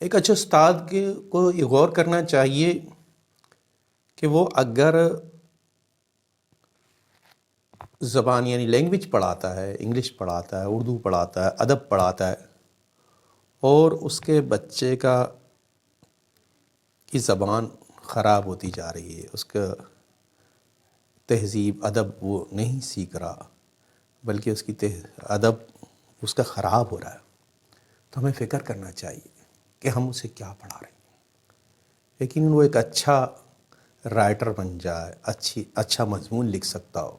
ایک اچھے استاد کو یہ غور کرنا چاہیے کہ وہ اگر زبان یعنی لینگویج پڑھاتا ہے، انگلش پڑھاتا ہے، اردو پڑھاتا ہے، ادب پڑھاتا ہے، اور اس کے بچے کی زبان خراب ہوتی جا رہی ہے، اس کا تہذیب ادب وہ نہیں سیکھ رہا، بلکہ اس کی ادب اس کا خراب ہو رہا ہے، تو ہمیں فکر کرنا چاہیے کہ ہم اسے کیا پڑھا رہے ہیں۔ لیکن وہ ایک اچھا رائٹر بن جائے، اچھا مضمون لکھ سکتا ہو،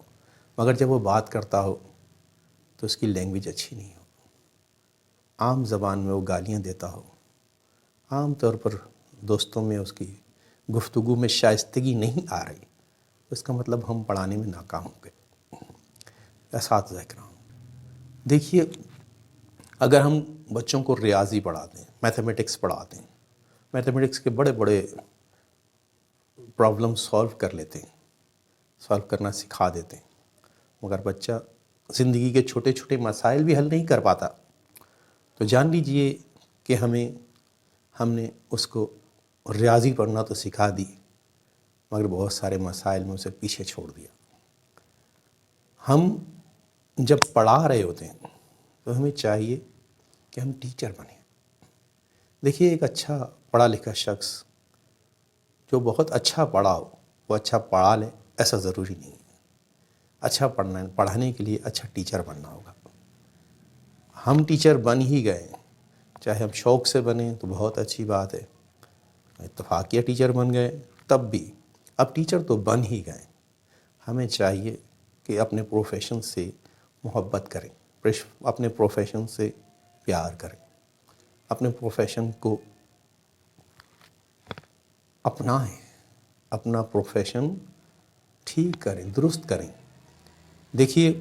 مگر جب وہ بات کرتا ہو تو اس کی لینگویج اچھی نہیں ہو، عام زبان میں وہ گالیاں دیتا ہو، عام طور پر دوستوں میں اس کی گفتگو میں شائستگی نہیں آ رہی، اس کا مطلب ہم پڑھانے میں ناکام ہو گئے۔ اساتذہ کرام، دیکھیے، اگر ہم بچوں کو ریاضی پڑھاتے ہیں، میتھمیٹکس پڑھاتے ہیں، میتھمیٹکس کے بڑے بڑے پرابلم سولو کر لیتے ہیں، سولو کرنا سکھا دیتے ہیں، مگر بچہ زندگی کے چھوٹے چھوٹے مسائل بھی حل نہیں کر پاتا، تو جان لیجئے کہ ہم نے اس کو ریاضی پڑھنا تو سکھا دی، مگر بہت سارے مسائل میں اسے پیچھے چھوڑ دیا۔ ہم جب پڑھا رہے ہوتے ہیں تو ہمیں چاہیے کہ ہم ٹیچر بنیں۔ دیکھیے، ایک اچھا پڑھا لکھا شخص جو بہت اچھا پڑھا ہو وہ اچھا پڑھا لے ایسا ضروری نہیں ہے۔ اچھا پڑھانے کے لیے اچھا ٹیچر بننا ہوگا۔ ہم ٹیچر بن ہی گئے، چاہے ہم شوق سے بنیں تو بہت اچھی بات ہے، اتفاقیہ ٹیچر بن گئے تب بھی، اب ٹیچر تو بن ہی گئے، ہمیں چاہیے کہ اپنے پروفیشن سے محبت کریں، اپنے پروفیشن سے پیار کریں، اپنے پروفیشن کو اپنائیں، اپنا پروفیشن ٹھیک کریں، درست کریں۔ دیکھیے،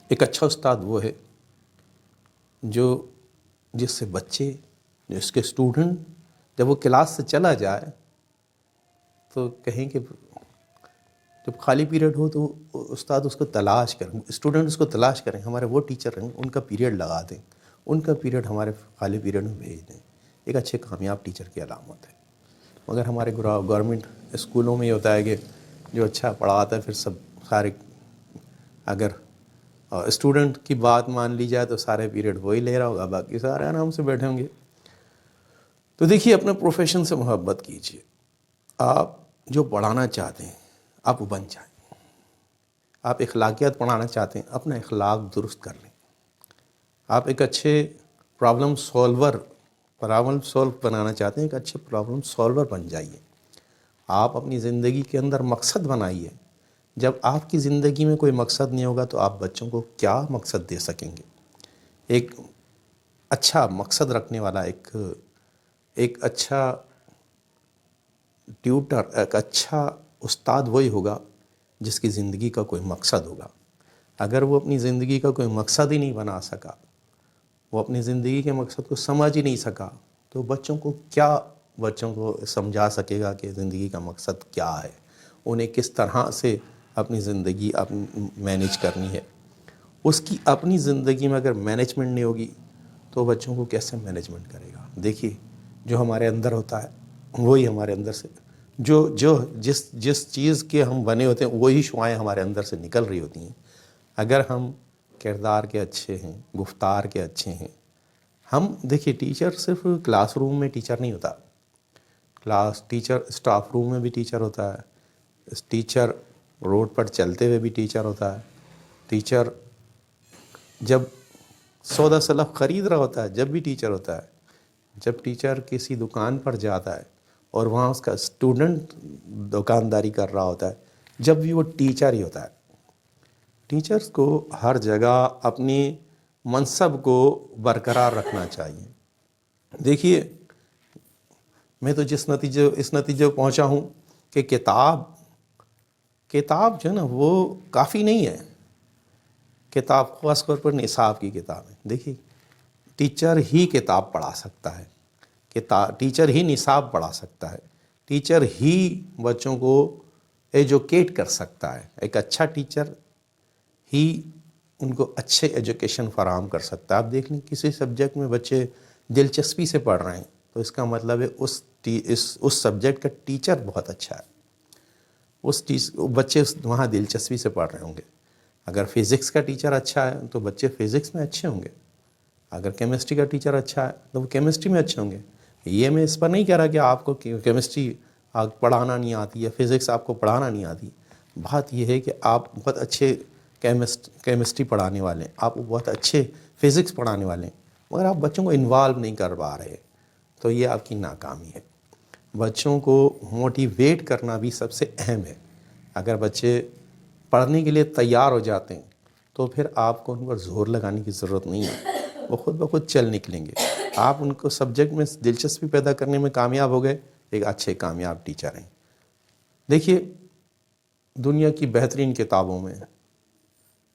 ایک اچھا استاد وہ ہے جس سے بچے، جس کے اسٹوڈنٹ جب وہ کلاس سے چلا جائے تو کہیں کہ جب خالی پیریڈ ہو تو استاد اس کو تلاش کریں، اسٹوڈنٹ اس کو تلاش کریں، ہمارے وہ ٹیچر ہیں ان کا پیریڈ لگا دیں، ان کا پیریڈ ہمارے خالی پیریڈ میں بھیج دیں، ایک اچھے کامیاب ٹیچر کی علامت ہے۔ مگر ہمارے گورنمنٹ اسکولوں میں یہ ہوتا ہے کہ جو اچھا پڑھاتا ہے پھر سارے، اگر اسٹوڈنٹ کی بات مان لی جائے تو سارے پیریڈ وہی لے رہا ہوگا، باقی سارے آرام سے بیٹھے ہوں گے۔ تو دیکھیے، اپنے پروفیشن سے محبت کیجیے، آپ جو پڑھانا چاہتے ہیں آپ وہ بن جائیں، آپ اخلاقیات پڑھانا چاہتے ہیں اپنا اخلاق درست کر لیں، آپ ایک اچھے پرابلم سولو بنانا چاہتے ہیں، ایک اچھے پرابلم سولور بن جائیے، آپ اپنی زندگی کے اندر مقصد بنائیے۔ جب آپ کی زندگی میں کوئی مقصد نہیں ہوگا تو آپ بچوں کو کیا مقصد دے سکیں گے؟ ایک اچھا مقصد رکھنے والا ایک اچھا ٹیوٹر، ایک اچھا استاد وہی ہوگا جس کی زندگی کا کوئی مقصد ہوگا۔ اگر وہ اپنی زندگی کا کوئی مقصد ہی نہیں بنا سکا، وہ اپنی زندگی کے مقصد کو سمجھ ہی نہیں سکا، تو بچوں کو سمجھا سکے گا کہ زندگی کا مقصد کیا ہے، انہیں کس طرح سے اپنی زندگی مینیج کرنی ہے۔ اس کی اپنی زندگی میں اگر مینجمنٹ نہیں ہوگی تو بچوں کو کیسے مینجمنٹ کرے گا؟ دیکھیے، جو ہمارے اندر ہوتا ہے وہی ہمارے اندر سے، جس چیز کے ہم بنے ہوتے ہیں وہی شعائیں ہمارے اندر سے نکل رہی ہوتی ہیں۔ اگر ہم کردار کے اچھے ہیں، گفتار کے اچھے ہیں، دیکھیے، ٹیچر صرف کلاس روم میں ٹیچر نہیں ہوتا، ٹیچر اسٹاف روم میں بھی ٹیچر ہوتا ہے، ٹیچر روڈ پر چلتے ہوئے بھی ٹیچر ہوتا ہے، ٹیچر جب سودا سلف خرید رہا ہوتا ہے جب بھی ٹیچر ہوتا ہے، جب ٹیچر کسی دکان پر جاتا ہے اور وہاں اس کا اسٹوڈنٹ دکانداری کر رہا ہوتا ہے، جب بھی وہ ٹیچر ہی ہوتا ہے۔ ٹیچرز کو ہر جگہ اپنی منصب کو برقرار رکھنا چاہیے۔ دیکھیے، میں تو اس نتیجے پہ پہنچا ہوں کہ کتاب جو ہے نا وہ کافی نہیں ہے۔ کتاب خاص طور پر نصاب کی کتاب ہے۔ دیکھیے، ٹیچر ہی کتاب پڑھا سکتا ہے، ٹیچر ہی نصاب پڑھا سکتا ہے، ٹیچر ہی بچوں کو ایجوکیٹ کر سکتا ہے۔ ایک اچھا ٹیچر ہی ان کو اچھے ایجوکیشن فراہم کر سکتا ہے۔ آپ دیکھ لیں، کسی سبجیکٹ میں بچے دلچسپی سے پڑھ رہے ہیں تو اس کا مطلب ہے اس سبجیکٹ کا ٹیچر بہت اچھا ہے، بچے وہاں دلچسپی سے پڑھ رہے ہوں گے۔ اگر فزکس کا ٹیچر اچھا ہے تو بچے فزکس میں اچھے ہوں گے، اگر کیمسٹری کا ٹیچر اچھا ہے تو وہ کیمسٹری میں اچھے ہوں گے۔ یہ میں اس پر نہیں کہہ رہا کہ آپ کو کیمسٹری پڑھانا نہیں آتی یا فزکس آپ کو پڑھانا نہیں آتی، بات یہ ہے کہ آپ بہت اچھے کیمسٹری پڑھانے والے ہیں، آپ بہت اچھے فزکس پڑھانے والے ہیں، مگر آپ بچوں کو انوالو نہیں کر پا رہے، تو یہ آپ کی ناکامی ہے۔ بچوں کو موٹیویٹ کرنا بھی سب سے اہم ہے۔ اگر بچے پڑھنے کے لیے تیار ہو جاتے ہیں تو پھر آپ کو ان پر زور لگانے کی ضرورت نہیں ہے، وہ خود بخود چل نکلیں گے۔ آپ ان کو سبجیکٹ میں دلچسپی پیدا کرنے میں کامیاب ہو گئے، ایک اچھے کامیاب ٹیچر ہیں۔ دیکھیے، دنیا کی بہترین کتابوں میں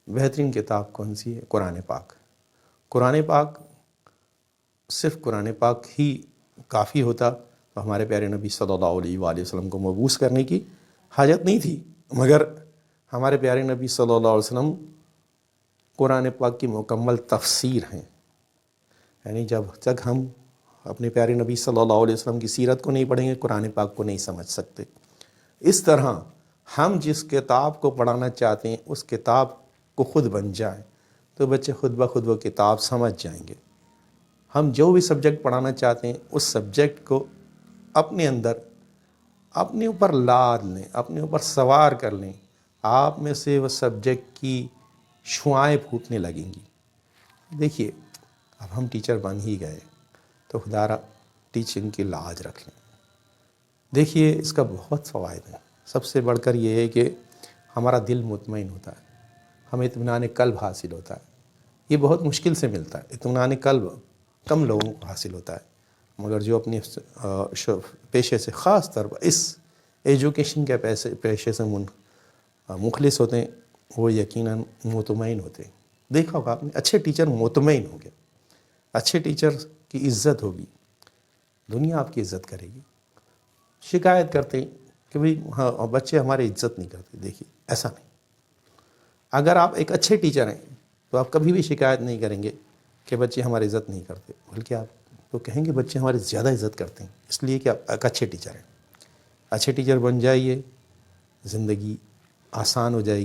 بہترین کتاب کون سی ہے؟ قرآن پاک۔ قرآن پاک، صرف قرآن پاک ہی کافی ہوتا تو ہمارے پیارے نبی صلی اللہ علیہ وآلہ وسلم کو مبعوث کرنے کی حاجت نہیں تھی، مگر ہمارے پیارے نبی صلی اللہ علیہ وسلم قرآن پاک کی مکمل تفسیر ہیں۔ یعنی جب تک ہم اپنے پیارے نبی صلی اللہ علیہ وسلم کی سیرت کو نہیں پڑھیں گے، قرآن پاک کو نہیں سمجھ سکتے۔ اس طرح ہم جس کتاب کو پڑھانا چاہتے ہیں اس کتاب کو خود بن جائیں تو بچے خود بخود وہ کتاب سمجھ جائیں گے۔ ہم جو بھی سبجیکٹ پڑھانا چاہتے ہیں اس سبجیکٹ کو اپنے اندر، اپنے اوپر لاد لیں، اپنے اوپر سوار کر لیں، آپ میں سے وہ سبجیکٹ کی شعائیں پھوٹنے لگیں گی۔ دیکھیے، اب ہم ٹیچر بن ہی گئے تو خدا را ٹیچنگ کی لاج رکھ لیں۔ دیکھیے، اس کا بہت فوائد ہیں۔ سب سے بڑھ کر یہ ہے کہ ہمارا دل مطمئن ہوتا ہے، ہمیں اطمینان قلب حاصل ہوتا ہے۔ یہ بہت مشکل سے ملتا ہے، اطمینان قلب کم لوگوں کو حاصل ہوتا ہے، مگر جو اپنے پیشے سے، خاص طور پر اس ایجوکیشن کے پیشے سے مخلص ہوتے ہیں، وہ یقیناً مطمئن ہوتے ہیں۔ دیکھا ہوگا آپ نے، اچھے ٹیچر مطمئن ہوں گے، اچھے ٹیچر کی عزت ہوگی، دنیا آپ کی عزت کرے گی۔ شکایت کرتے ہیں کہ بھئی ہاں بچے ہماری عزت نہیں کرتے، دیکھیے ایسا نہیں۔ اگر آپ ایک اچھے ٹیچر ہیں تو آپ کبھی بھی شکایت نہیں کریں گے کہ بچے ہماری عزت نہیں کرتے، بلکہ آپ تو کہیں گے بچے ہماری زیادہ عزت کرتے ہیں، اس لیے کہ آپ ایک اچھے ٹیچر ہیں۔ اچھے ٹیچر بن جائیے، زندگی آسان ہو جائے گی۔